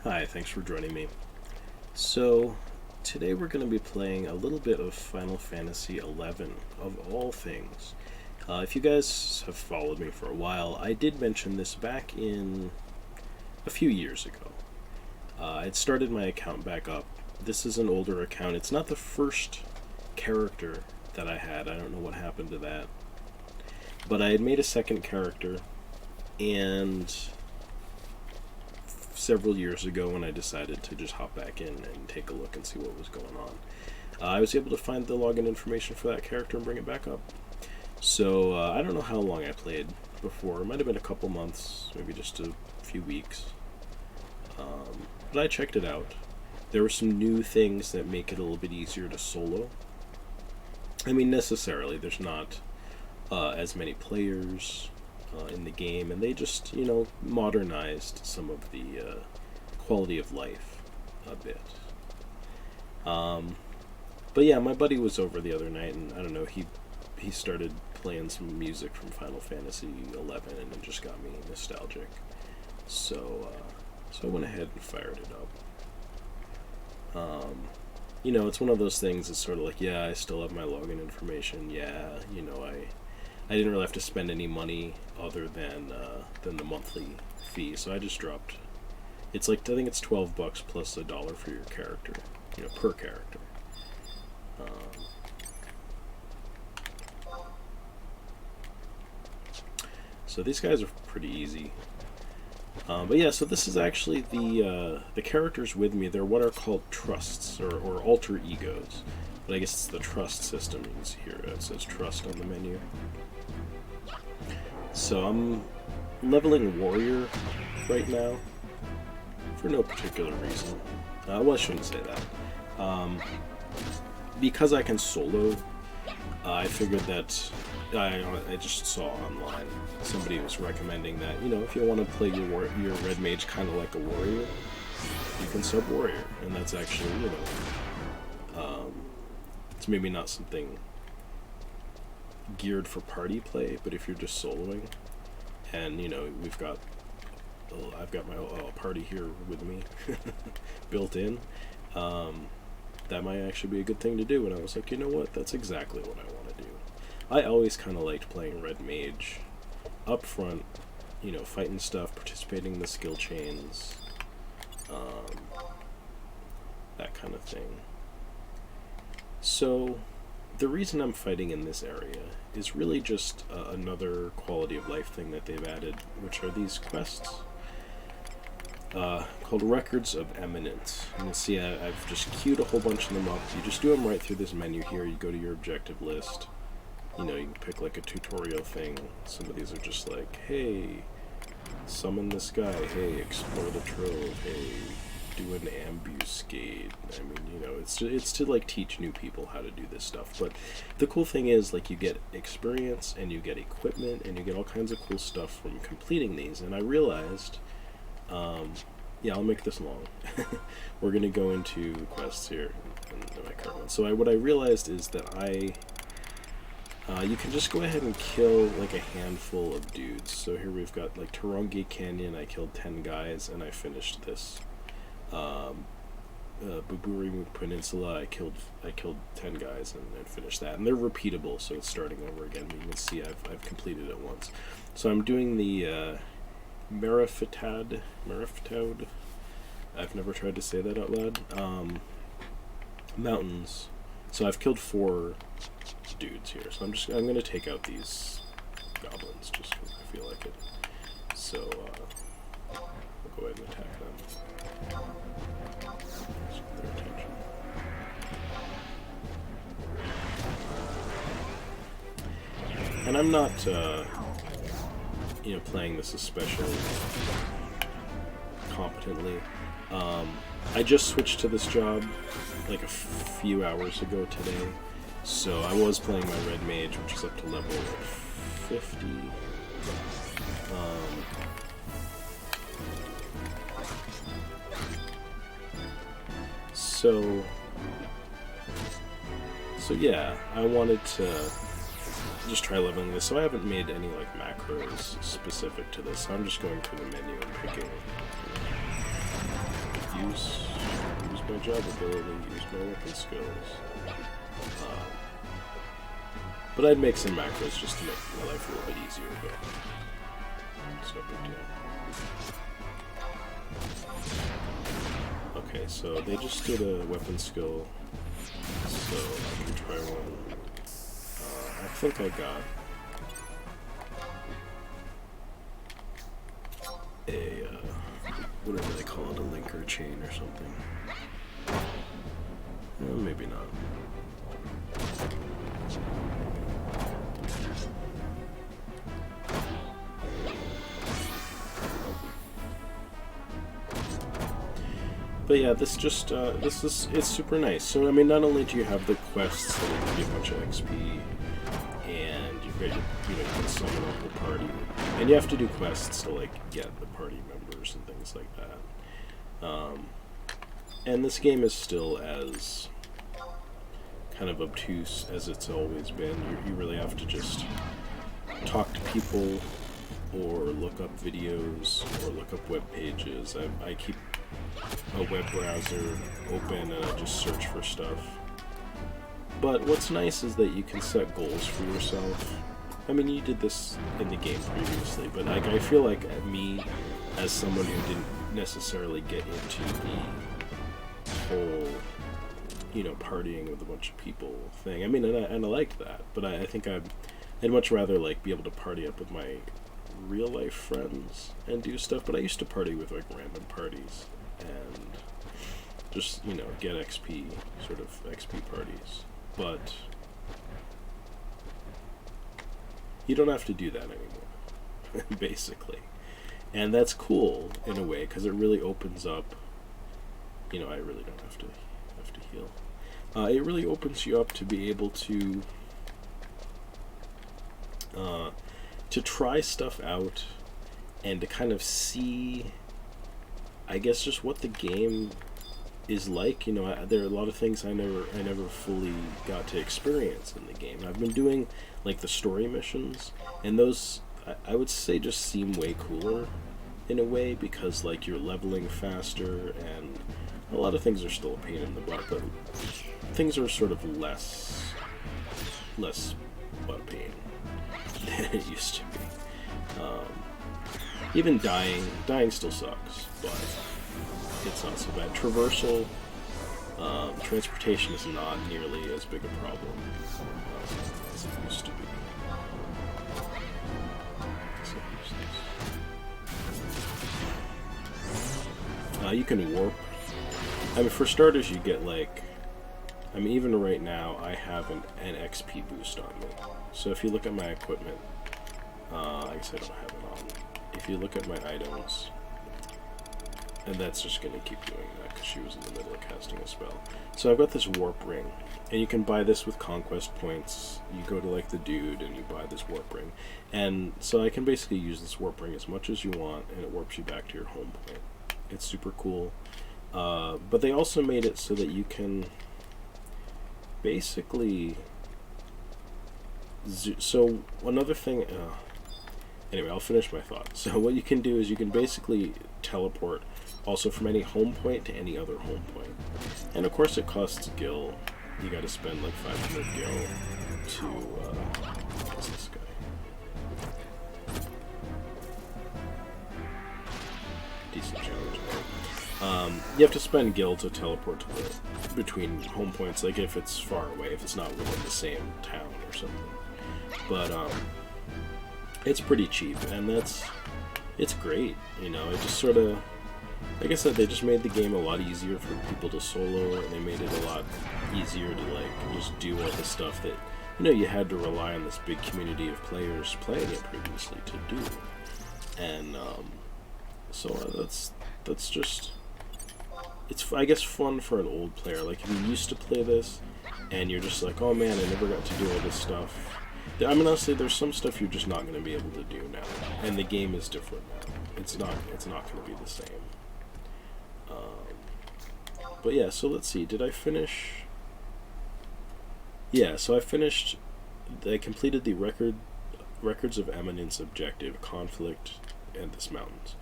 Hi, thanks for joining me. So, today we're going to be playing a little bit of Final Fantasy XI, of all things. If you guys have followed me for a while, I did mention this back in a few years ago. I'd started my account back up. This is an older account. It's not the first character that I had. I don't know what happened to that. But I had made a second character, and several years ago when I decided to just hop back in and take a look and see what was going on, I was able to find the login information for that character and bring it back up. So I don't know how long I played before. It might have been a couple months, maybe just a few weeks. But I checked it out. There were some new things that make it a little bit easier to solo. I mean, necessarily, there's not as many players in the game, and they just, modernized some of the quality of life a bit. But yeah, my buddy was over the other night, and I don't know, he started playing some music from Final Fantasy XI, and it just got me nostalgic. So I went ahead and fired it up. It's one of those things. It's sort of like, yeah, I still have my login information. Yeah, I didn't really have to spend any money other than the monthly fee, so I just dropped. It's like, I think it's $12 plus $1 for your character, per character. So these guys are pretty easy. But yeah, so this is actually the characters with me. They're what are called trusts, or alter egos. But I guess it's the trust system. You can see here it says trust on the menu. So I'm leveling warrior right now for no particular reason. Well, I shouldn't say that. Because I can solo, I figured that I just saw online somebody was recommending that, if you want to play your red mage kind of like a warrior, you can sub warrior, and that's actually, it's maybe not something geared for party play, but if you're just soloing, and I've got my party here with me built in, that might actually be a good thing to do. And I was like, you know what, that's exactly what I want to do. I always kind of liked playing red mage up front, fighting stuff, participating in the skill chains, that kind of thing. So the reason I'm fighting in this area is really just another quality of life thing that they've added, which are these quests called Records of Eminence. And you see I've just queued a whole bunch of them up. You just do them right through this menu here. You go to your objective list. You can pick like a tutorial thing. Some of these are just like, hey, summon this guy. Hey, explore the trove. Hey, do an ambuscade. I mean, it's to like teach new people how to do this stuff. But the cool thing is, like, you get experience and you get equipment and you get all kinds of cool stuff from completing these. And I realized, yeah, I'll make this long. We're gonna go into quests here in my current one. So what I realized is that you can just go ahead and kill like a handful of dudes. So here we've got like Tarongi Canyon. I killed 10 guys and I finished this. Buburimu Peninsula, I killed 10 guys and finished that, and they're repeatable, so it's starting over again. But you can see I've completed it once. So I'm doing the Marifetad. I've never tried to say that out loud. Mountains. So I've killed 4 dudes here. So I'm gonna take out these goblins just because I feel like it. So I'll go ahead and attack them. Just their attention. And I'm not, playing this especially competently. I just switched to this job like a few hours ago today, so I was playing my red mage, which is up to level 50. So yeah, I wanted to just try leveling this. So I haven't made any like macros specific to this. So I'm just going through the menu and picking, use my job ability, use my weapon skills. But I'd make some macros just to make my life a little bit easier, but it's no big deal. Okay, so they just did a weapon skill, so I can try one. I think I got a, whatever they call it, a linker chain or something. Well, maybe not. But yeah, it's super nice. So I mean, not only do you have the quests that will give you a bunch of XP, and you can summon a whole party, and you have to do quests to like get the party members and things like that. And this game is still as kind of obtuse as it's always been. You really have to just talk to people, or look up videos, or look up web pages. I keep a web browser open and I just search for stuff. But what's nice is that you can set goals for yourself. I mean, you did this in the game previously, but like I feel like me, as someone who didn't necessarily get into the whole, partying with a bunch of people thing. I mean, and I liked that, but I think I'd much rather like be able to party up with my real life friends and do stuff. But I used to party with like random parties and just get XP, sort of XP parties. But you don't have to do that anymore, basically, and that's cool in a way because it really opens up. I really don't have to heal. It really opens you up to be able to try stuff out and to kind of see, I guess, just what the game is like. There are a lot of things I never fully got to experience in the game. I've been doing like the story missions, and those I would say just seem way cooler in a way because like you're leveling faster, and a lot of things are still a pain in the butt, but things are sort of less butt pain than it used to be. Even dying still sucks, but it's not so bad. Traversal, transportation is not nearly as big a problem as it used to be. You can warp. I mean, for starters, you get like, even right now, I have an XP boost on me. So if you look at my equipment, I guess I don't have it on. If you look at my items, and that's just going to keep doing that because she was in the middle of casting a spell. So I've got this warp ring, and you can buy this with conquest points. You go to like the dude and you buy this warp ring, and so I can basically use this warp ring as much as you want, and it warps you back to your home point. It's super cool. But they also made it so that you can basically so another thing, anyway, I'll finish my thought. So what you can do is you can basically teleport also from any home point to any other home point. And of course it costs gil. You gotta spend like 500 gil to, what's this guy? Decent challenge. You have to spend gil to teleport to between home points, like if it's far away, if it's not within the same town or something. But it's pretty cheap, and it's great. It just sort of, like I said, they just made the game a lot easier for people to solo, and they made it a lot easier to like just do all the stuff that you had to rely on this big community of players playing it previously to do. And so that's just, it's, I guess, fun for an old player. Like if you used to play this and you're just like, oh man, I never got to do all this stuff. I mean, honestly, there's some stuff you're just not going to be able to do now, and the game is different now. It's not going to be the same. But yeah, so let's see. Did I finish? Yeah, so I finished I completed the Records of Eminence objective, Conflict, and this Mountains.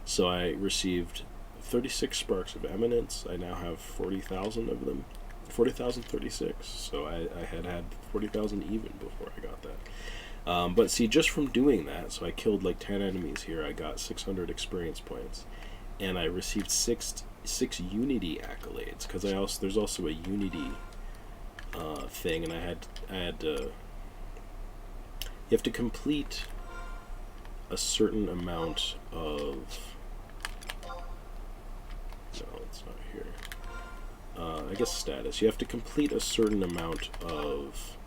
So I received 36 Sparks of Eminence. I now have 40,000 of them. 40,036. So I had 40,000 even before I got that. But see, just from doing that, so I killed like 10 enemies here, I got 600 experience points. And I received six Unity accolades, because there's also a Unity thing, and I had to, you have to complete a certain amount of, no, it's not here, I guess status, you have to complete a certain amount of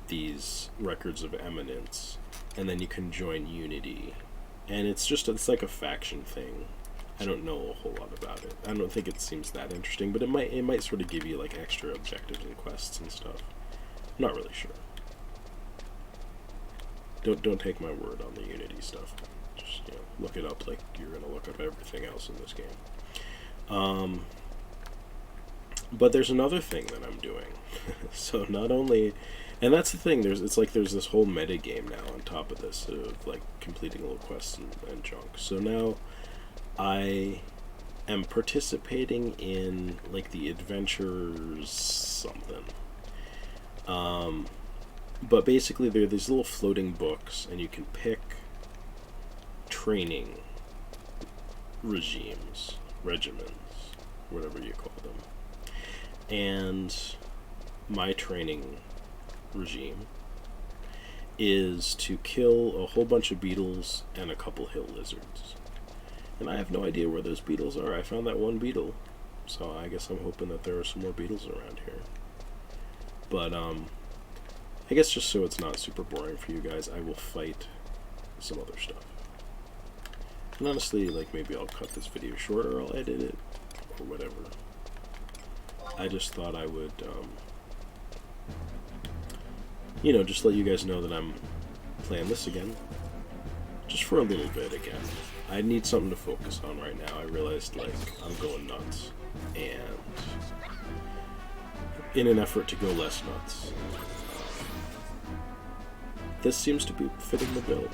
these Records of Eminence, and then you can join Unity, and it's like a faction thing. I don't know a whole lot about it. I don't think it seems that interesting, but it might sort of give you like extra objectives and quests and stuff. I'm not really sure. Don't take my word on the Unity stuff. Just, you know, look it up like you're gonna look up everything else in this game. But there's another thing that I'm doing. So not only, and that's the thing. There's this whole meta game now on top of this of like completing little quests and junk. So now I am participating in like the adventures something. But basically there are these little floating books, and you can pick training regiments, whatever you call them. And my training regime is to kill a whole bunch of beetles and a couple hill lizards. And I have no idea where those beetles are. I found that one beetle, so I guess I'm hoping that there are some more beetles around here. But, I guess just so it's not super boring for you guys, I will fight some other stuff. And honestly, like, maybe I'll cut this video short, or I'll edit it, or whatever. I just thought I would, you know, just let you guys know that I'm playing this again. Just for a little bit again. I need something to focus on right now. I realized, like, I'm going nuts. And in an effort to go less nuts, this seems to be fitting the bill.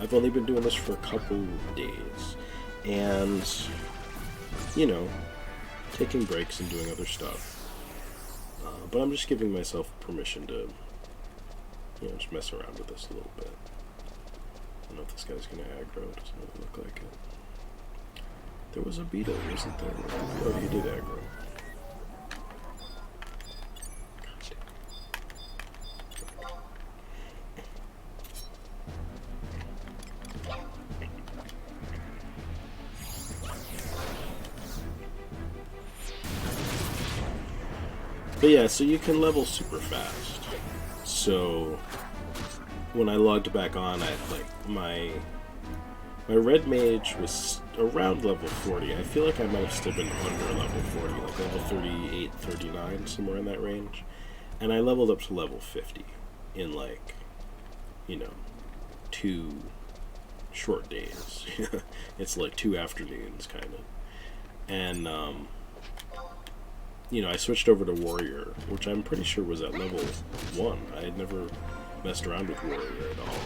I've only been doing this for a couple days. And, you know, taking breaks and doing other stuff. But I'm just giving myself permission to, you know, just mess around with this a little bit. I don't know if this guy's gonna aggro. It doesn't really look like it. There was a beetle, wasn't there? Oh, he did aggro. But yeah, so you can level super fast. So when I logged back on, my red mage was around level 40. I feel like I might have still been under level 40, like level 38, 39, somewhere in that range. And I leveled up to level 50 in, like, you know, 2 short days. It's like 2 afternoons, kind of. And, you know, I switched over to Warrior, which I'm pretty sure was at level 1. I had never messed around with Warrior at all.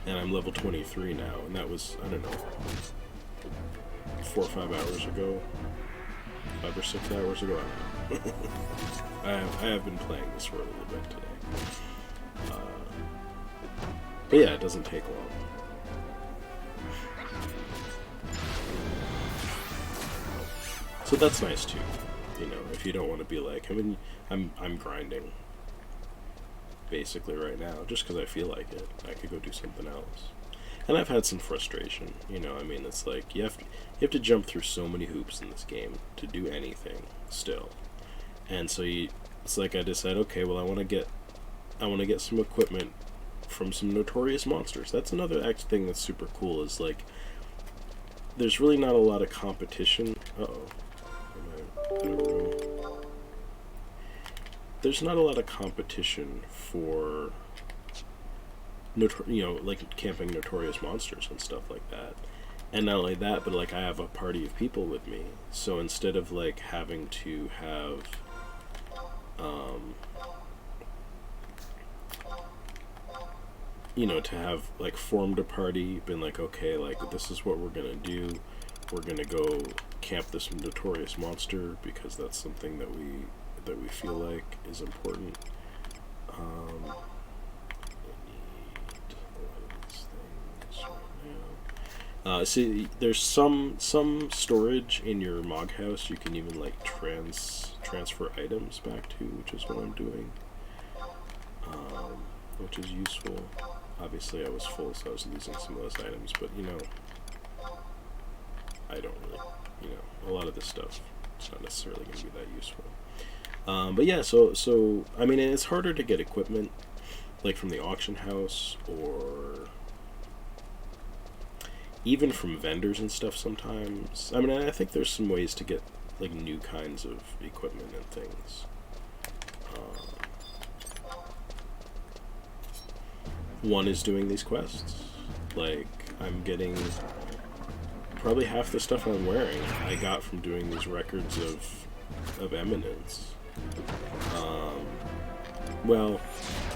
And I'm level 23 now, and that was, I don't know, 4 or 5 hours ago, 5 or 6 hours ago, I don't know. I have been playing this for a little bit today. But yeah, it doesn't take long. So that's nice too, you know, if you don't want to be like, I mean, I'm grinding basically right now, just because I feel like it. I could go do something else. And I've had some frustration, you know, I mean, it's like, you have to jump through so many hoops in this game to do anything, still. And so it's like I decide, okay, well, I want to get some equipment from some notorious monsters. That's another thing that's super cool, is like, there's really not a lot of competition. There's not a lot of competition for, you know, like camping notorious monsters and stuff like that. And not only that, but like I have a party of people with me. So instead of like having to have, you know, to have like formed a party, been like, okay, like this is what we're gonna do. We're gonna go camp this notorious monster because that's something that we feel like is important. I need a lot of these things right now. See, there's some storage in your Mog house you can even like transfer items back to, which is what I'm doing, which is useful. Obviously, I was full, so I was losing some of those items, but you know, I don't really, you know, a lot of this stuff, it's not necessarily going to be that useful. But yeah, so I mean, it's harder to get equipment, like from the auction house or even from vendors and stuff sometimes. I mean, I think there's some ways to get like new kinds of equipment and things. One is doing these quests. Like, I'm getting probably half the stuff I'm wearing I got from doing these records of Eminence. Well,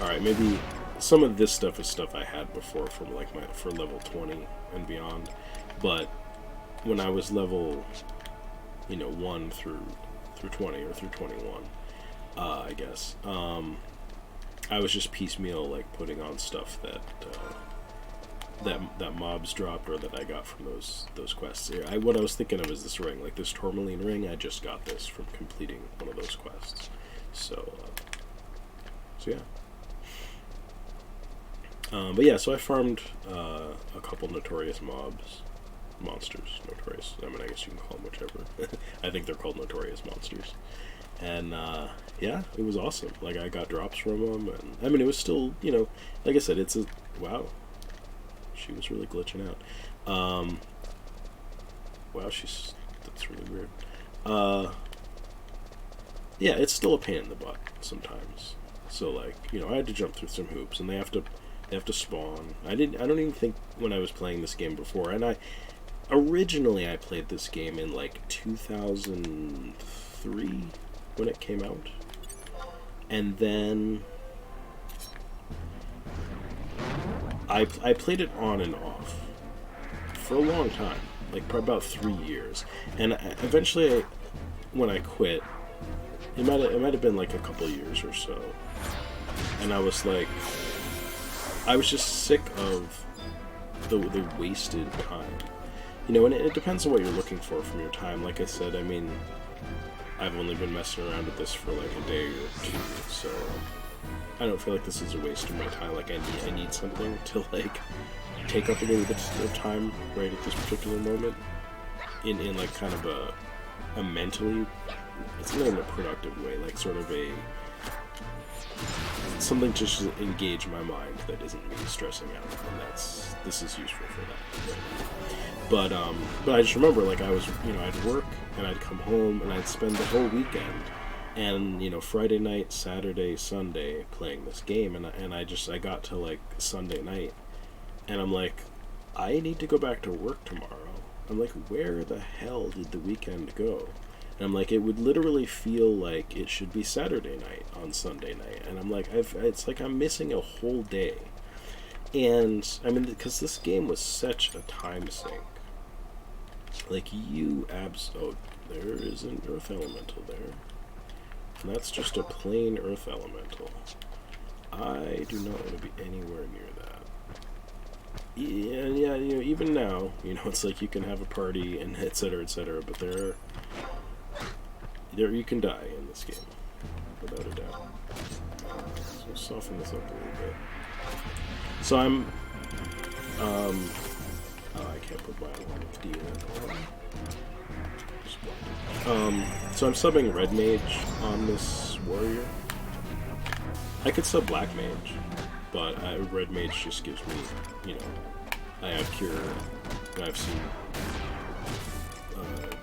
alright, maybe some of this stuff is stuff I had before from like for level 20 and beyond, but when I was level, you know, 1 through 20 or through 21, I guess, I was just piecemeal like putting on stuff that that mobs dropped or that I got from those quests. What I was thinking of is this ring, like this tourmaline ring. I just got this from completing one of those quests. So yeah. But yeah, so I farmed a couple notorious monsters, notorious. I mean, I guess you can call them whichever. I think they're called notorious monsters. And yeah, it was awesome. Like, I got drops from them, and I mean, it was still, you know, like I said, it's a wow. She was really glitching out. Wow, that's really weird. Yeah, it's still a pain in the butt sometimes. So like, you know, I had to jump through some hoops, and they have to spawn. I don't even think when I was playing this game before, and originally I played this game in like 2003 when it came out, and then I played it on and off for a long time, like for about 3 years, and eventually, when I quit, it might have been like a couple years or so, and I was just sick of the wasted time, you know. And it depends on what you're looking for from your time. Like I said, I mean, I've only been messing around with this for like a day or two, so I don't feel like this is a waste of my time. Like, I need something to like take up a little bit of time right at this particular moment in like kind of a mentally, it's not in a productive way, like sort of something to just engage my mind that isn't me stressing out, and this is useful for that. But I just remember, like, I was, you know, I'd work and I'd come home and I'd spend the whole weekend and, you know, Friday night, Saturday, Sunday playing this game, and I got to like Sunday night, and I'm like, I need to go back to work tomorrow. I'm like, where the hell did the weekend go? And I'm like, it would literally feel like it should be Saturday night on Sunday night, and I'm like, it's like I'm missing a whole day. And I mean, because this game was such a time sink. Like, oh, there is an earth elemental there. And that's just a plain earth elemental. I do not want to be anywhere near that. Yeah, you know, even now, you know, it's like you can have a party and et cetera, but there you can die in this game, without a doubt. So soften this up a little bit. So I'm, oh, I can't put my deal on. So I'm subbing Red Mage on this warrior. I could sub Black Mage, but Red Mage just gives me, you know, I have Cure, and I've seen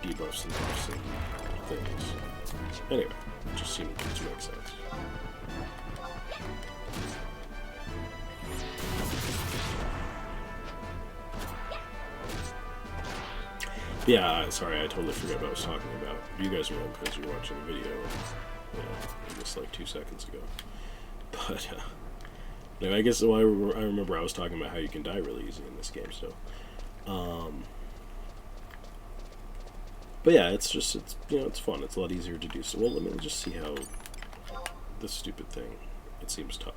debuffs and buffs and things. Anyway, it just seemed to make sense. Yeah, sorry, I totally forgot what I was talking about. You guys will because you're watching the video, you know, just like 2 seconds ago. But, Like, I guess, well, I remember I was talking about how you can die really easy in this game, so. But yeah, it's it's fun. It's a lot easier to do. So, well, let me just see how this stupid thing, it seems tough.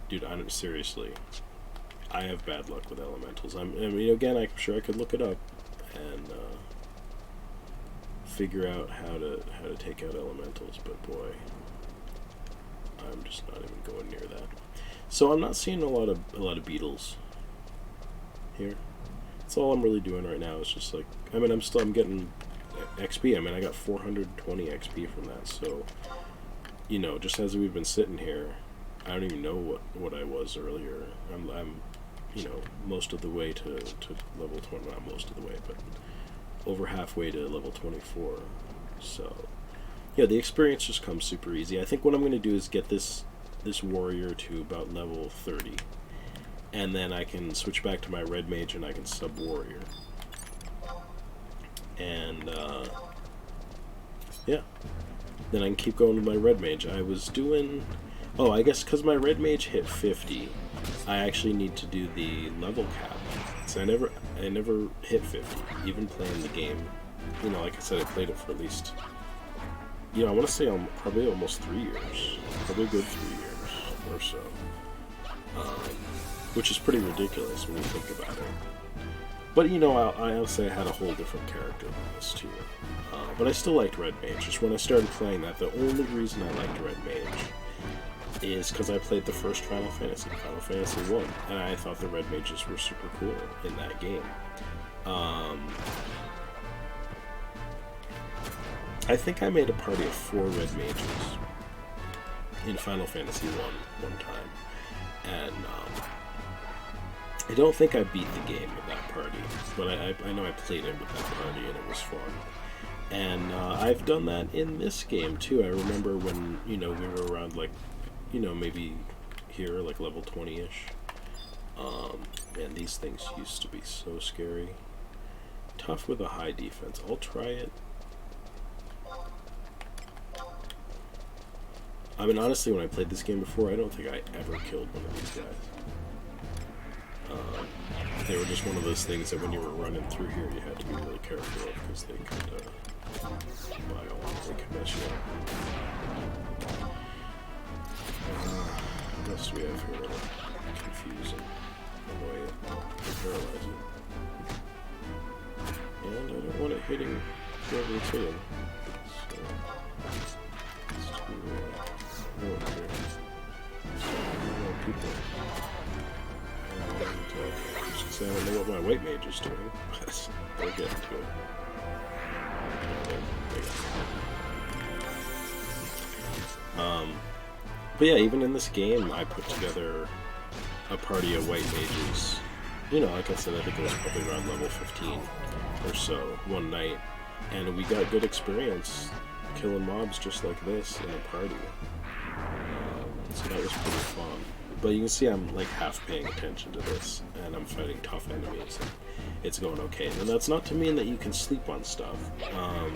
Dude, seriously, I have bad luck with elementals. I mean, again, I'm sure I could look it up and figure out how to take out elementals, but boy, I'm just not even going near that. So I'm not seeing a lot of beetles here. That's all I'm really doing right now. Is just like, I mean, I'm getting XP. I mean, I got 420 XP from that. So, just as we've been sitting here, I don't even know what I was earlier. I'm most of the way to level 20. Not most of the way, but over halfway to level 24. So, yeah, the experience just comes super easy. I think what I'm going to do is get this warrior to about level 30. And then I can switch back to my red mage and I can sub warrior. And, yeah. Then I can keep going with my red mage. I was doing... Oh, I guess because my red mage hit 50, I actually need to do the level cap. So I never hit 50, even playing the game. Like I said, I played it for at least... I want to say probably almost 3 years. Probably a good 3 years or so. Which is pretty ridiculous when you think about it. But, I'll say I had a whole different character than this, too. But I still liked Red Mage. Just when I started playing that, the only reason I liked Red Mage is because I played the first Final Fantasy, Final Fantasy 1, and I thought the Red Mages were super cool in that game. I think I made a party of 4 Red Mages in Final Fantasy 1 one time. And, I don't think I beat the game with that party, but I know I played it with that party and it was fun. And I've done that in this game too. I remember when, we were around like, maybe here, like level 20-ish. Man, these things used to be so scary. Tough with a high defense. I'll try it. I mean, honestly, when I played this game before, I don't think I ever killed one of these guys. They were just one of those things that when you were running through here, you had to be really careful of, because they could, by all means, they could mess you up. What else do we have here that'll confuse and annoy it, and paralyze it? And I don't want it hitting whoever it's hitting. So, let's do, go over here. More people. Just I don't know what my white mage is doing, but we'll get into it. But yeah, even in this game, I put together a party of white mages. Like I said, I think it was probably around level 15 or so one night, and we got good experience killing mobs just like this in a party. So that was pretty fun. But you can see I'm like half paying attention to this, and I'm fighting tough enemies, and it's going okay. And that's not to mean that you can sleep on stuff. I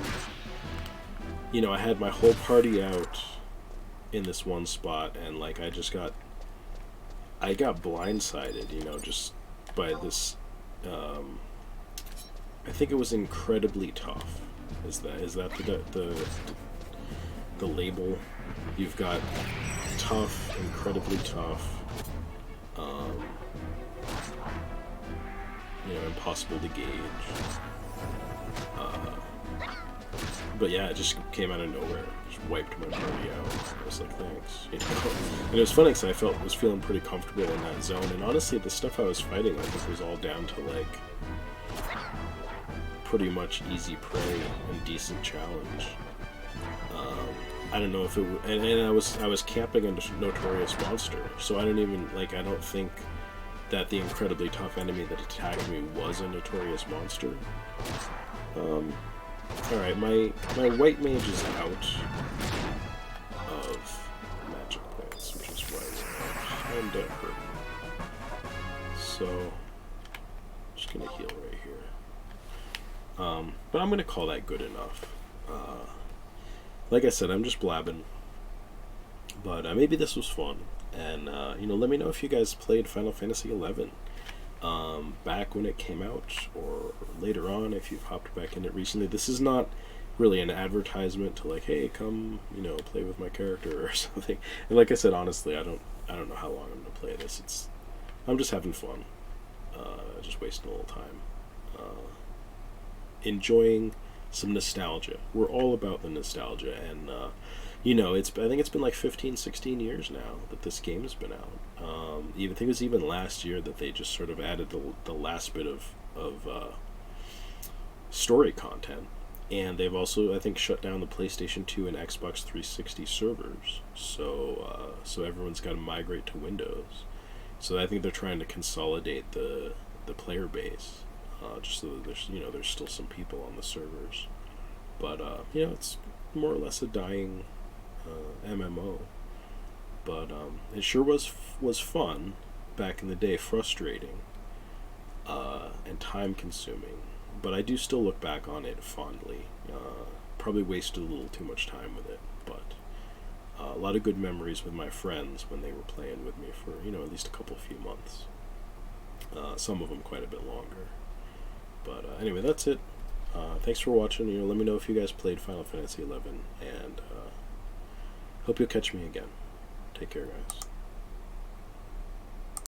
had my whole party out in this one spot, and like I got blindsided, just by this. I think it was incredibly tough. Is that the label? You've got tough, incredibly tough, impossible to gauge. But yeah, it just came out of nowhere. Just wiped my party out. I was like, thanks. And it was funny because I was feeling pretty comfortable in that zone. And honestly, the stuff I was fighting, I think, was all down to like pretty much easy prey and decent challenge. I don't know if it and I was camping a notorious monster, so I don't think that the incredibly tough enemy that attacked me was a notorious monster. Alright, my white mage is out of magic points, which is why I'm dead hurt. So, I'm just gonna heal right here. But I'm gonna call that good enough. Like I said, I'm just blabbing. But maybe this was fun. And let me know if you guys played Final Fantasy 11 back when it came out, or later on if you've hopped back in it recently. This is not really an advertisement to like, hey, come, play with my character or something. And like I said, honestly, I don't know how long I'm gonna play this. I'm just having fun, just wasting a little time, enjoying some nostalgia. We're all about the nostalgia, and I think it's been like 15, 16 years now that this game's been out. I think it was even last year that they just sort of added the last bit of story content. And they've also, I think, shut down the PlayStation 2 and Xbox 360 servers. So everyone's got to migrate to Windows. So I think they're trying to consolidate the player base, just so that there's still some people on the servers. But it's more or less a dying MMO. But it sure was fun back in the day. Frustrating and time consuming. But I do still look back on it fondly. Probably wasted a little too much time with it, but a lot of good memories with my friends when they were playing with me for at least a few months. Some of them quite a bit longer. But anyway, that's it. Thanks for watching. Let me know if you guys played Final Fantasy 11, and hope you'll catch me again. Take care, guys.